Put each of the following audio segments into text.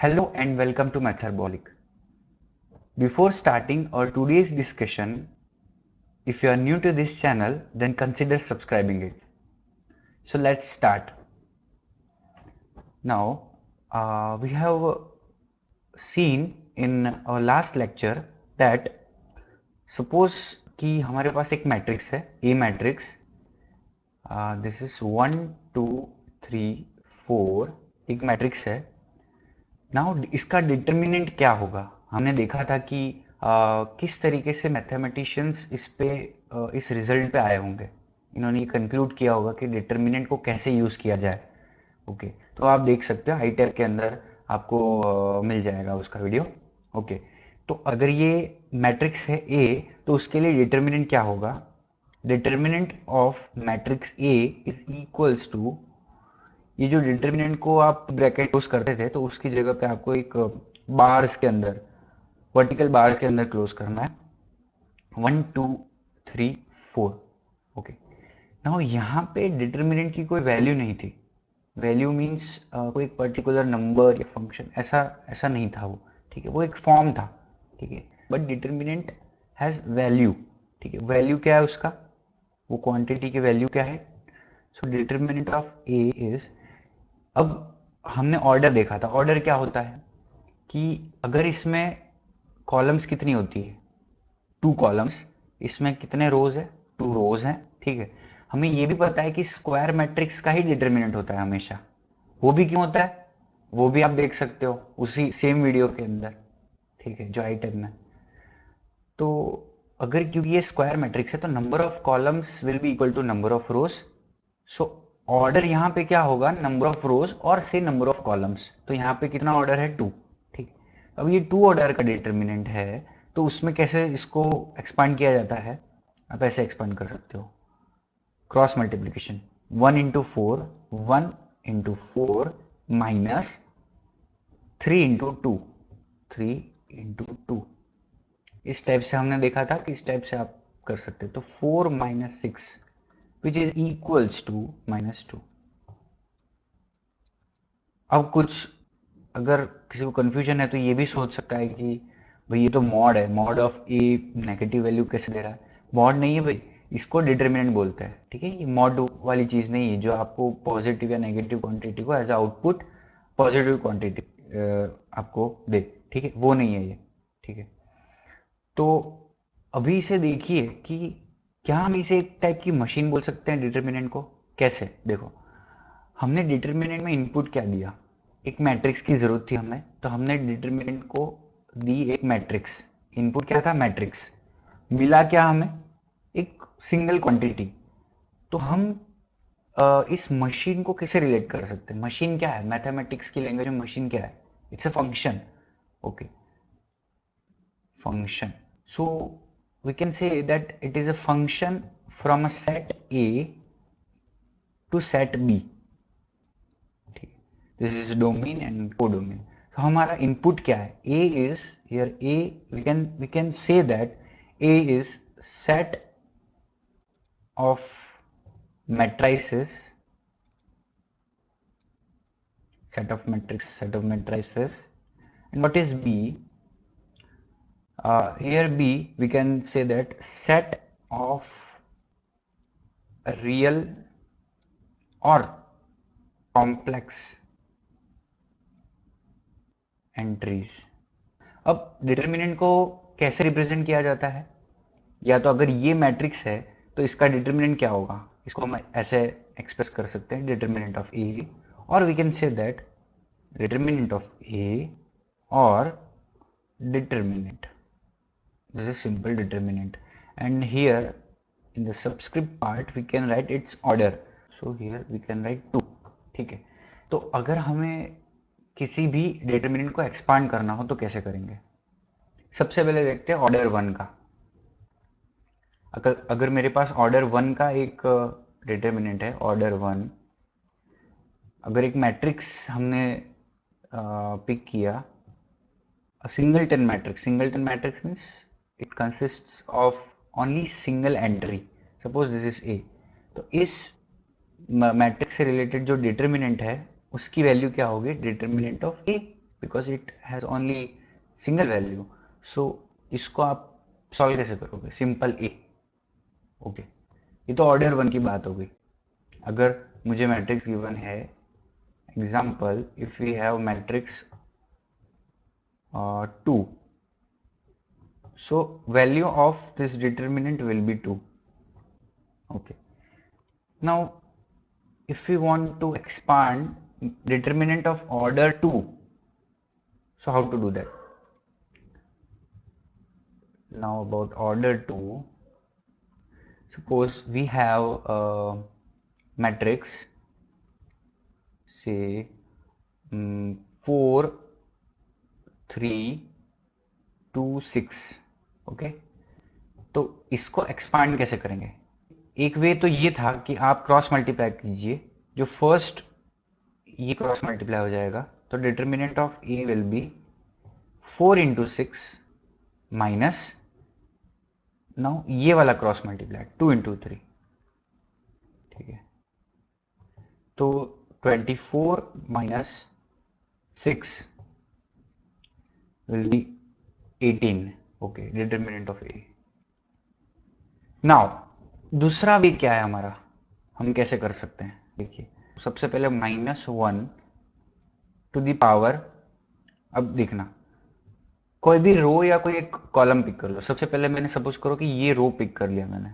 Hello and welcome to Metabolic. Before starting our today's discussion, if you are new to this channel, then consider subscribing it. So let's start. Now, we have seen in our last lecture that suppose कि हमारे पास एक matrix है A matrix this is 1 2 3 4 एक matrix है. Now इसका determinant क्या होगा. हमने देखा था कि किस तरीके से मैथमेटिशियंस इस रिजल्ट पे आए होंगे. इन्होंने ये कंक्लूड किया होगा कि डिटर्मिनेंट को कैसे यूज किया जाए. ओके तो आप देख सकते हो आई टैब के अंदर आपको मिल जाएगा उसका वीडियो. ओके तो अगर ये मैट्रिक्स है ए तो उसके लिए डिटर्मिनेंट क्या होगा. Determinant of matrix A is equals to, ये जो डिटर्मिनेंट को आप ब्रैकेट क्लोज करते थे तो उसकी जगह पे आपको एक बार्स के अंदर, वर्टिकल बार्स के अंदर क्लोज करना है 1 2 3 4. ओके नाउ यहाँ पे डिटर्मिनेंट की कोई वैल्यू नहीं थी. वैल्यू मीन्स कोई पर्टिकुलर नंबर या फंक्शन ऐसा नहीं था वो. ठीक है वो एक फॉर्म था. ठीक है बट डिटर्मिनेंट हैज वैल्यू. ठीक है वैल्यू क्या है उसका, वो क्वांटिटी की वैल्यू क्या है. So determinant of A is, अब हमने ऑर्डर देखा था. ऑर्डर क्या होता है कि अगर इसमें कॉलम्स कितनी होती है, 2 कॉलम्स, इसमें कितने रोज है, 2 रोज हैं. ठीक है हमें ये भी पता है कि स्क्वायर मैट्रिक्स का ही डिटर्मिनेंट होता है हमेशा. वो भी क्यों होता है वो भी आप देख सकते हो उसी सेम वीडियो के अंदर. ठीक है जो आई टैब में. तो अगर क्योंकि ये स्क्वायर मैट्रिक्स है तो number of columns will be equal to number of rows. So order यहाँ पे क्या होगा, नंबर ऑफ रोज और से नंबर ऑफ कॉलम्स. तो यहाँ पे कितना ऑर्डर है 2. ठीक अब ये 2 ऑर्डर का डिटर्मिनेंट है तो उसमें कैसे इसको एक्सपांड किया जाता है, आप ऐसे एक्सपांड कर सकते हो cross multiplication 1 into 4 1 into 4 minus 3 into 2 3 into 2. इस टाइप से हमने देखा था कि इस टाइप से आप कर सकते हो. तो 4 minus 6 which is equals to -2. अब कुछ अगर किसी को कंफ्यूजन है तो ये भी सोच सकता है कि भाई ये तो मॉड है, mod of A negative value कैसे दे रहा है. मॉड नहीं है भाई, इसको डिटर्मिनेंट बोलते हैं. ठीक है ये मॉड वाली चीज नहीं है जो आपको पॉजिटिव या नेगेटिव क्वांटिटी को एज आउटपुट पॉजिटिव क्वांटिटी आपको दे. ठीक है वो नहीं है ये. ठीक है तो अभी इसे देखिए कि क्या हम इसे एक टाइप की मशीन बोल सकते हैं डिटर्मिनेंट को. कैसे देखो, हमने डिटर्मिनेंट में इनपुट क्या दिया, एक मैट्रिक्स की जरूरत थी हमें तो हमने डिटर्मिनेंट को दी एक मैट्रिक्स. इनपुट क्या था, मैट्रिक्स. मिला क्या हमें, एक सिंगल क्वांटिटी. तो हम इस मशीन को कैसे रिलेट कर सकते हैं. मशीन क्या है, मैथमेटिक्स की लैंग्वेज में मशीन क्या है, it's a function. Okay function. So we can say that it is a function from a set A to set B. This is domain and codomain. So हमारा input क्या है, A is here. A we can say that A is set of matrices, set of matrices. And what is B? Here B we can say that set of real or complex entries. अब determinant को कैसे represent किया जाता है, या तो अगर ये मैट्रिक्स है तो इसका डिटर्मिनेंट क्या होगा, इसको हम ऐसे एक्सप्रेस कर सकते हैं डिटर्मिनेंट ऑफ ए, और we can say that determinant of A और determinant. This is simple determinant. And here in the subscript part we can write its order. So here we can write 2. ठीक है तो अगर हमें किसी भी determinant को एक्सपांड करना हो तो कैसे करेंगे. सबसे पहले देखते हैं ऑर्डर 1 का. अगर मेरे पास ऑर्डर 1 का एक डिटर्मिनेंट है, ऑर्डर 1, अगर एक मैट्रिक्स हमने पिक किया, singleton matrix means it consists of only single entry. Suppose this is a. तो इस मैट्रिक्स से रिलेटेड जो डिटर्मिनेंट है उसकी वैल्यू क्या होगी, determinant of A. Because it has only single value. So इसको आप सॉल्व कैसे करोगे? सिंपल ए। ओके, ये तो ऑर्डर वन की बात हो गई। अगर मुझे मैट्रिक्स गिवन है, example if we have matrix 2, so value of this determinant will be 2. Okay, now if we want to expand determinant of order 2, so how to do that? Now about order 2, suppose we have a matrix, say 4 3 2 6। Okay, तो इसको expand कैसे करेंगे? एक वे तो ये था कि आप क्रॉस मल्टीप्लाई कीजिए, जो फर्स्ट ये क्रॉस मल्टीप्लाई हो जाएगा, तो determinant of A will be 4 into 6 minus, now ये वाला क्रॉस मल्टीप्लाई 2 इंटू 3। ठीक है, तो 24 minus 6 will B 18। Okay, determinant of A. Now दूसरा वे क्या है हमारा, हम कैसे कर सकते हैं? देखिए, सबसे पहले -1 टू द पावर, अब देखना कोई भी रो या कोई एक कॉलम पिक कर लो। सबसे पहले मैंने सपोज करो कि ये रो पिक कर लिया मैंने,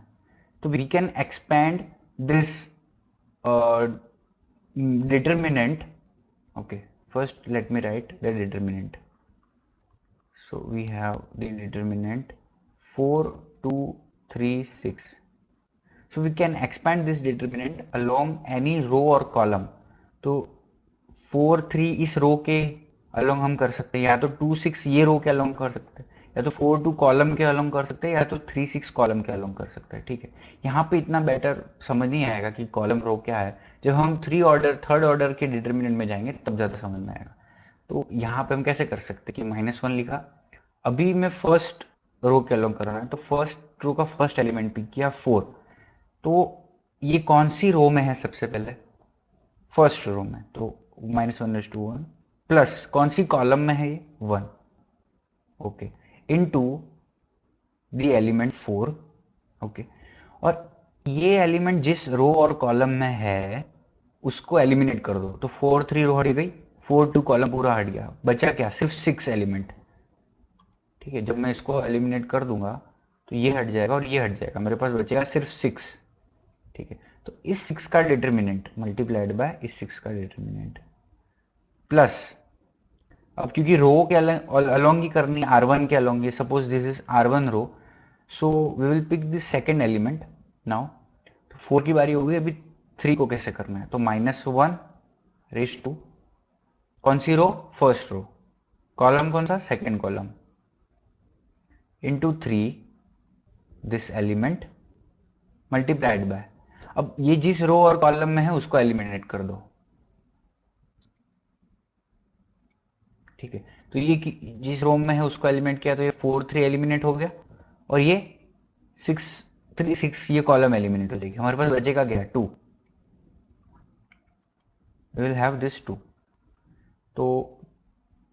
तो we can expand this determinant. Okay, first let me write the determinant. So we have the determinant 4 2 3 6. So we can expand this determinant along any row or column. तो 4 3 इस रो के अलोंग हम कर सकते हैं, या तो 2 6 ये रो के अलोंग कर सकते हैं, या तो 4 2 कॉलम के अलोंग कर सकते हैं, या तो 3 6 कॉलम के अलोंग कर सकते हैं। ठीक है, यहाँ पे इतना बेटर समझ नहीं आएगा कि कॉलम रो क्या है। जब हम थर्ड ऑर्डर के डिटर्मिनेंट में जाएंगे तब ज़्यादा समझ में आएगा। तो यहाँ पे हम कैसे कर सकते हैं कि -1 लिखा, अभी मैं फर्स्ट रो के अलोंग कर रहा हूँ, तो फर्स्ट रो का फर्स्ट एलिमेंट पिक किया 4। तो ये कौन सी रो में है? सबसे पहले फर्स्ट रो में, तो -1 प्लस कौन सी कॉलम में है? ये 1। Okay, into the element 4। Okay, और ये एलिमेंट जिस रो और कॉलम में है उसको एलिमिनेट कर दो, तो 4 3 रो हट गई, 4 2 कॉलम पूरा हट गया, बचा क्या? सिर्फ 6 एलिमेंट। ठीक है, जब मैं इसको एलिमिनेट कर दूंगा तो ये हट जाएगा और ये हट जाएगा, मेरे पास बचेगा सिर्फ 6। ठीक है, तो इस 6 का डिटर्मिनेंट मल्टीप्लाइड बाय इस 6 का डिटर्मिनेंट प्लस, अब क्योंकि रो के अलोंग ही करनी है, R1 के अलोंग, ये suppose this is R1 row, so we will pick this second element now. तो 4 की बारी हो गई, अभी 3 को कैसे करना है? तो -1 रेज टू कौन सी रो? फर्स्ट रो, कॉलम कौन सा? Second column, into 3 this element multiplied by, अब ये जिस रो और कॉलम में है उसको एलिमिनेट कर दो। ठीक है, तो ये जिस रो में है उसको एलिमिनेट किया, तो ये 4 3 एलिमिनेट हो गया, और ये 6 3 6 ये कॉलम एलिमिनेट हो जाएगी। हमारे पास बचेगा क्या? 2। वी विल हैव दिस 2, तो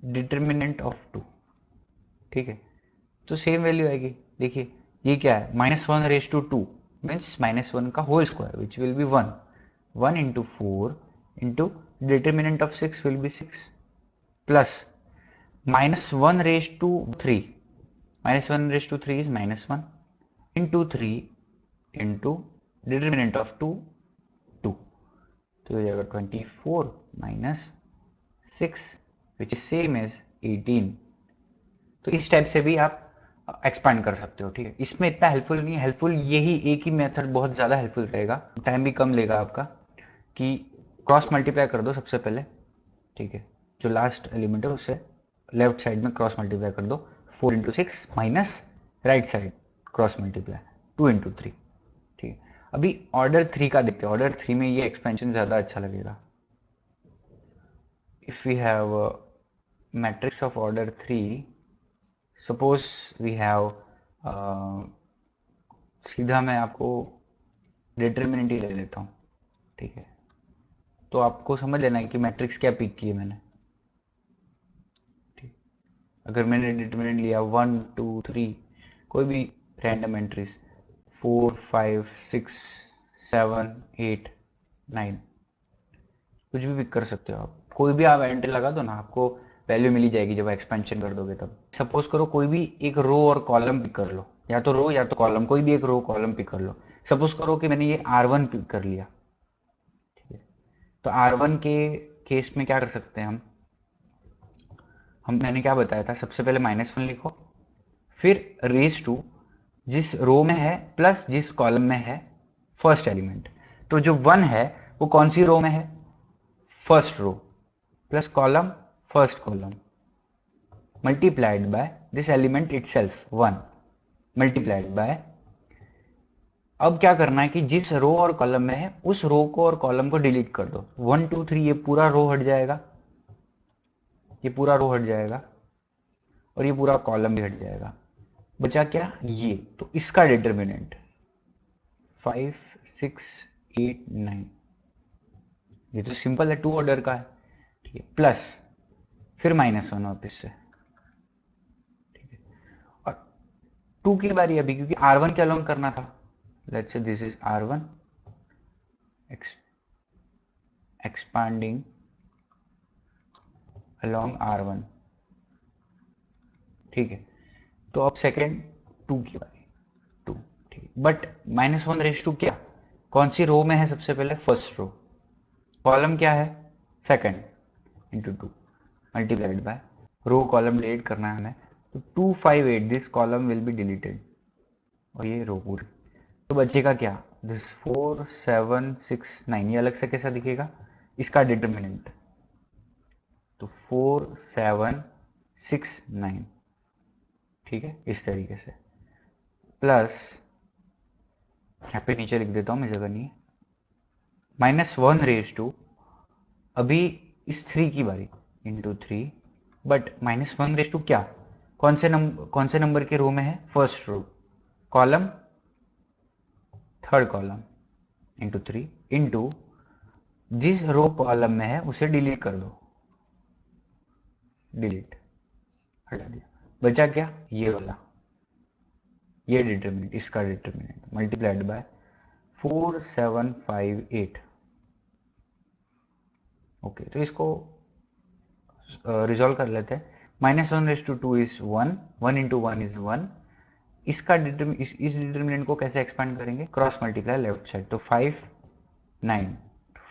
डिटर्मिनेंट ऑफ 2। ठीक है, तो सेम वैल्यू आएगी। देखिए ये क्या है? -1 रेज टू 2 मीन्स -1 का whole square which will be 1। 1 into 4 into determinant of 6 will be 6 plus -1 raise to 3, -1 raise to 3 is -1 into 3 into determinant of 2 2, तो हो जाएगा 24 minus 6 which is same as 18। तो इस टाइप से भी आप एक्सपांड कर सकते हो। ठीक है, इसमें इतना हेल्पफुल नहीं है, हेल्पफुल यही एक ही मेथड बहुत ज़्यादा हेल्पफुल रहेगा, टाइम भी कम लेगा आपका, कि क्रॉस मल्टीप्लाई कर दो सबसे पहले। ठीक है, जो लास्ट एलिमेंट है उससे लेफ्ट साइड में क्रॉस मल्टीप्लाई कर दो, 4 into 6 minus right side cross multiply 2 into 3। ठीक है, अभी ऑर्डर 3 का देखते हैं। ऑर्डर 3 में ये एक्सपेंशन ज़्यादा अच्छा लगेगा। If we have matrix of order 3, suppose we have, सीधा मैं आपको डिटर्मिनेंट ही ले लेता हूँ। ठीक है, तो आपको समझ लेना है कि मैट्रिक्स क्या पिक की है मैंने। अगर मैंने डिटरमिनेंट लिया 1 2 3, कोई भी रैंडम एंट्रीज 4 5 6 7 8 9, कुछ भी पिक कर सकते हो आप, कोई भी आप एंट्री लगा दो ना, आपको वैल्यू मिल ही जाएगी जब एक्सपेंशन कर दोगे तब। सपोज करो कोई भी एक रो और कॉलम पिक कर लो, या तो रो या तो कॉलम, कोई भी एक रो कॉलम पिक कर लो। सपोज करो कि मैंने ये R1 पिक कर लिया, ठीक है। तो R1 के केस में क्या कर सकते हैं हम मैंने क्या बताया था, सबसे पहले -1 लिखो, फिर रेज टू जिस रो में है प्लस जिस कॉलम में है फर्स्ट एलिमेंट। तो जो 1 है वो कौन सी रो में है, first row, plus column first column, multiplied by this element itself 1 multiplied by. अब क्या करना है कि जिस रो और कॉलम में है उस रो को और कॉलम को डिलीट कर दो। 1 2 3 ये पूरा रो हट जाएगा, ये पूरा रो हट जाएगा, और ये पूरा कॉलम भी हट जाएगा। बचा क्या, ये, तो इसका डिटर्मिनेंट 5 6 8 9, ये तो सिंपल है, 2 ऑर्डर का है, ठीक है। प्लस फिर -1 वापस से, ठीक है। और 2 की बारी अभी, क्योंकि R1 के अलोंग करना था। Let's say this is R1 expanding along R1, ठीक है। तो अब सेकेंड 2 की बारी, 2, ठीक है। बट -1 क्या, कौन सी रो में है, सबसे पहले फर्स्ट रो, कॉलम क्या है, second, into 2 multiplied by row column delete करना है हमें, तो 2 5 8 this column will be deleted, और ये रो पूरी। तो बचेगा क्या, दिस 4 7 6 9, ये अलग से कैसा दिखेगा, इसका डिटर्मिनेंट, तो 4 7 6 9, ठीक है, इस तरीके से। प्लस यहाँ पे नीचे लिख देता हूँ, मैं, जगह नहीं है, -1 अभी इस 3 की बारी, इंटू 3, बट -1 क्या, कौन से नंबर के रो में है, first row, column third column, into 3, into जिस रो कॉलम में है उसे डिलीट कर दो, डिलीट, हटा दिया। बचा क्या, ये वाला, ये डिटर्मिनेंट, इसका डिटर्मिनेंट मल्टीप्लाइड बाय 4 7 5 8। ओके, तो इसको रिजॉल्व कर लेते हैं। -1 इज 1, 1 इंटू 1 इज 1। इसका इस डिटर्मिनेंट को कैसे एक्सपांड करेंगे, क्रॉस मल्टीप्लाई लेफ्ट साइड, तो 5 9,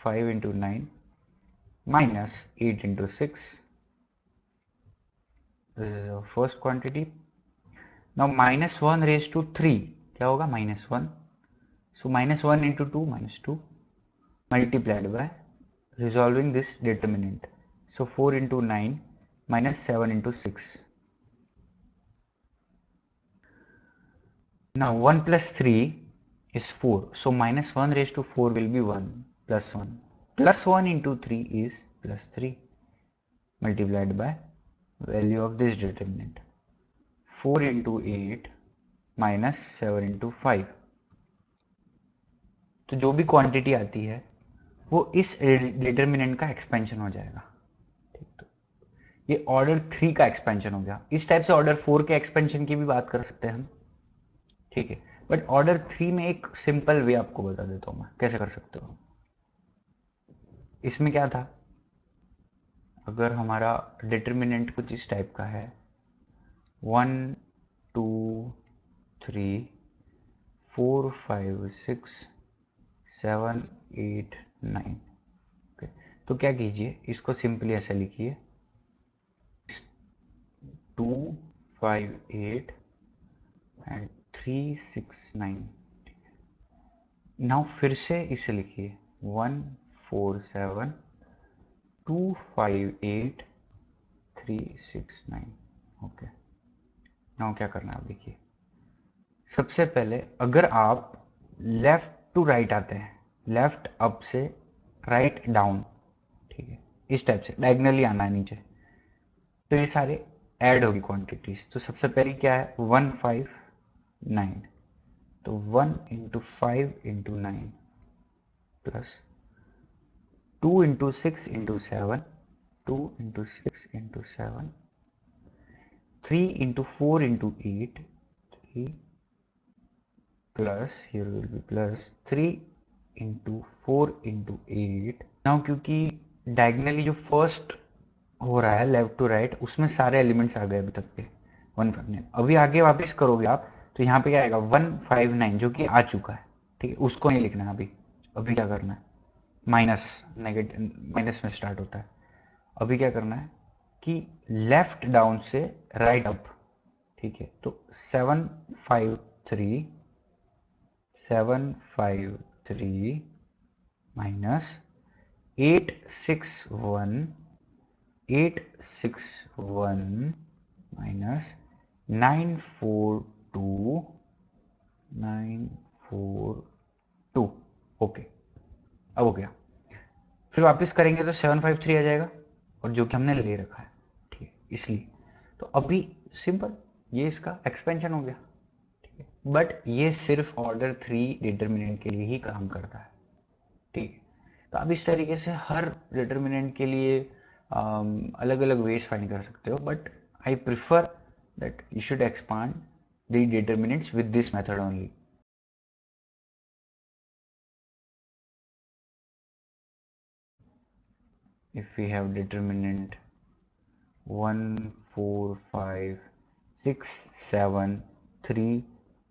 5 into 9 -8 into 6, this is first quantity. Now -1 क्या होगा, -1, सो -1 into 2 -2 multiplied bye resolving this determinant, so 4 into 9 minus 7 into 6. Now 1 plus 3 is 4, so -1 will be 1 plus 1, plus 1 into 3 is plus 3 multiplied by value of this determinant, 4 into 8 minus 7 into 5। तो जो भी quantity आती है वो इस determinant का expansion हो जाएगा, ठीक। तो ये ऑर्डर 3 का एक्सपेंशन हो गया। इस टाइप से ऑर्डर 4 के एक्सपेंशन की भी बात कर सकते हैं हम, ठीक है। बट ऑर्डर 3 में एक सिंपल वे आपको बता देता हूं मैं, कैसे कर सकते हो। इसमें क्या था, अगर हमारा डिटर्मिनेंट कुछ इस टाइप का है, 1 2 3 4 5 6 7 8 9, ओके। तो क्या कीजिए, इसको सिंपली ऐसे लिखिए, 2 5 8 एंड 3 6 9। नाउ फिर से इसे लिखिए, 1 4 7 2 5 8 3 6 9, ओके। नाउ क्या करना है, आप देखिए, सबसे पहले अगर आप लेफ्ट टू राइट आते हैं, लेफ्ट अप से राइट डाउन, ठीक है, इस टाइप से डायगनली आना है नीचे, तो ये सारे ऐड होगी क्वांटिटीज। तो सबसे पहले क्या है, 1 5 9, तो 1 into 5 into 9 plus 2 into 6 into 7, 2 into 6 into 7 3 into 4 into 8, 3 plus, here will be plus 3 into 4 into 8. Now क्योंकि डायगनली जो फर्स्ट हो रहा है लेफ्ट टू राइट, उसमें सारे एलिमेंट्स आ गए अभी तक के 159। अभी आगे वापस करोगे आप तो यहाँ पे क्या आएगा 159 जो कि आ चुका है, ठीक है, उसको नहीं लिखना है अभी। अभी क्या करना है, माइनस, नेगेटिव माइनस में स्टार्ट होता है। अभी क्या करना है कि लेफ्ट डाउन से राइट अप, ठीक है, तो 753 माइनस 861 माइनस 942 ओके। अब हो गया, फिर वापस करेंगे तो 753 आ जाएगा, और जो कि हमने ले रखा है, ठीक है, इसलिए तो अभी सिंपल ये इसका एक्सपेंशन हो गया, ठीक है। बट ये सिर्फ ऑर्डर 3 डिटर्मिनेंट के लिए ही काम करता है, ठीक है। तो आप इस तरीके से हर डिटर्मिनेंट के लिए अलग अलग वेज फाइंड कर सकते हो, but I prefer that you should expand the determinants with this method only. If we have determinant 1 4 5 6 7 3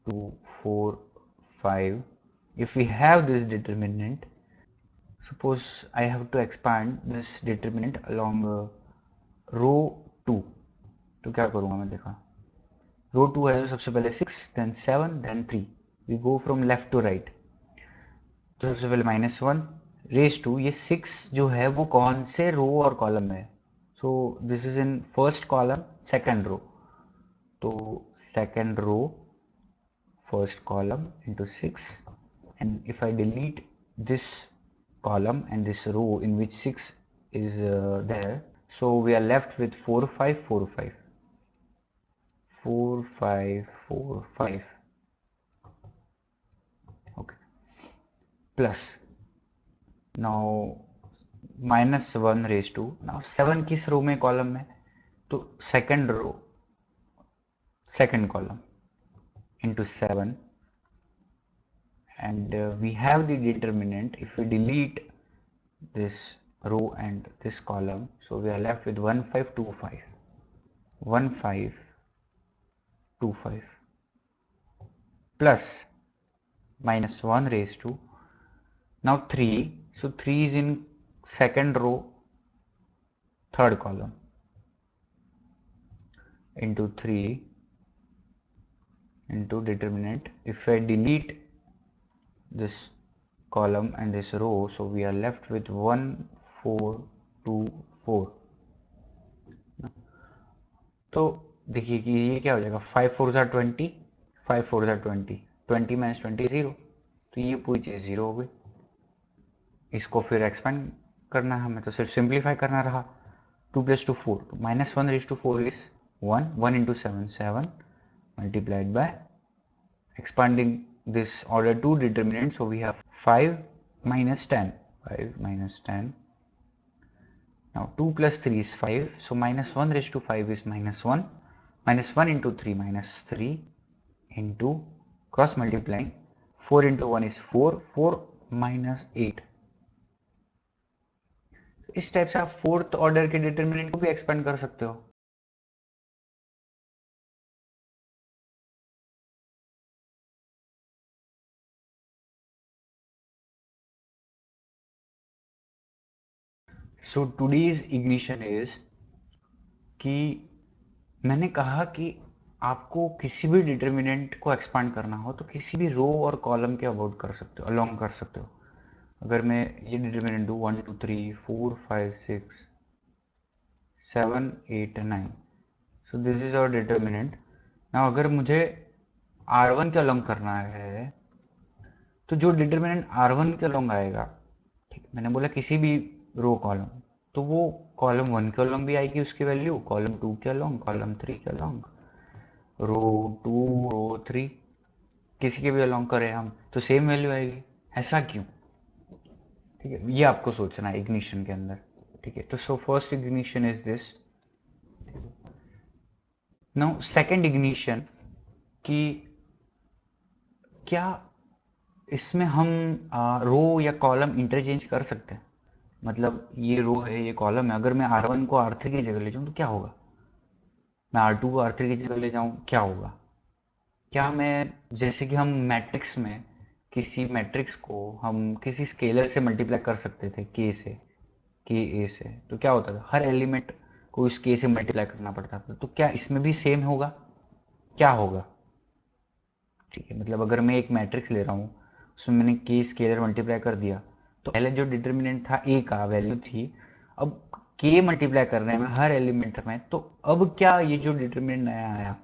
2 4 5, if we have this determinant, suppose I have to expand this determinant along row 2, तो क्या करूँगा मैं, देखा रो 2 है तो सबसे पहले 6 then 7 then 3, we go from left to right. तो सबसे पहले -1 रेज टू, ये 6 जो है वो कौन से रो और कॉलम में है, so this is in first column second row, तो second row first column into 6, and if I delete this column and this row in which 6 is there, so we are left with 4 5 4 5 4 5 4 5, okay, plus now -1 raised to, now 7 किस रो में column में, तो second row second column into 7, and we have the determinant. If we delete this row and this column, so we are left with 1525 1525 plus -1 raised to, now 3, so 3 is in second row third column into 3 into determinant. If I delete this column and this row, so we are left with 1424। तो देखिए कि ये क्या हो जाएगा, 5 4 20, 5 4 20, 20 minus 20 0, तो ये पूरी चीज़ 0 हो गई। इसको फिर एक्सपेंड करना है हमें, तो सिर्फ सिंप्लीफाई करना रहा, 2 + 2 4, तो -1 raised to 4 is 1, 1 into 7 7 multiplied by expanding this order 2 determinant, so we have 5 minus 10, 5 minus 10. Now 2 plus 3 is 5, so -1 raised to 5 is -1, -1 into 3 -3 into cross multiplying 4 into 1 is 4, 4 minus 8। इस type से आप fourth order के determinant को भी expand कर सकते हो। So today's ignition is कि मैंने कहा कि आपको किसी भी डिटर्मिनेंट को एक्सपांड करना हो तो किसी भी रो और कॉलम के अबाउट कर सकते हो, अलोंग कर सकते हो। अगर मैं ये डिटर्मिनेंट दूँ 1 2 3 4 5 6 7 8 9, so this is our determinant. ना अगर मुझे R1 के अलोंग करना है तो जो डिटर्मिनेंट R1 के अलोंग आएगा, ठीक, मैंने बोला किसी भी रो कॉलम, तो वो कॉलम 1 के अलोंग भी आएगी उसकी वैल्यू, कॉलम 2 के अलोंग, कॉलम 3 के अलोंग, रो 2 रो 3 किसी के भी अलोंग करें हम तो सेम वैल्यू आएगी। ऐसा क्यों, ठीक है, ये आपको सोचना है इग्निशन के अंदर, ठीक है। तो so first ignition is this, now second ignition कि क्या इसमें हम रो या कॉलम इंटरचेंज कर सकते हैं। मतलब ये रो है, ये कॉलम है, अगर मैं R1 को R3 की जगह ले जाऊं तो क्या होगा, मैं R2 को R3 की जगह ले जाऊं क्या होगा। क्या मैं, जैसे कि हम मैट्रिक्स में किसी मैट्रिक्स को हम किसी स्केलर से मल्टीप्लाई कर सकते थे, के से, के ए से, तो क्या होता था, हर एलिमेंट को इस के से मल्टीप्लाई करना पड़ता था। तो क्या इसमें भी सेम होगा, क्या होगा। ठीक है, मतलब अगर मैं एक मैट्रिक्स ले रहा हूँ, उसमें मैंने के स्केलर मल्टीप्लाई कर दिया, तो पहले जो डिटर्मिनेंट था ए का वैल्यू थी, अब के मल्टीप्लाई कर रहे हैं हर एलिमेंट में, तो अब क्या ये जो डिटर्मिनेंट नया आया,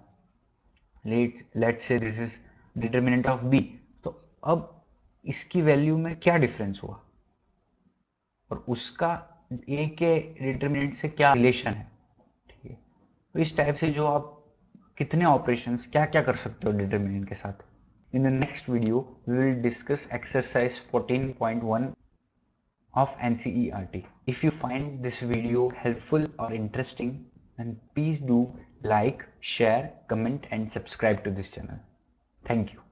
let's say this is determinant of B, तो अब इसकी वैल्यू में क्या डिफरेंस हुआ और उसका ए के डिटर्मिनेंट से क्या रिलेशन है। ठीक है, तो इस टाइप से जो आप कितने ऑपरेशंस क्या क्या कर सकते हो डिटर्मिनेंट के साथ। In the next video we will discuss exercise 14.1 of NCERT. If you find this video helpful or interesting, then please do like, share, comment and subscribe to this channel. Thank you.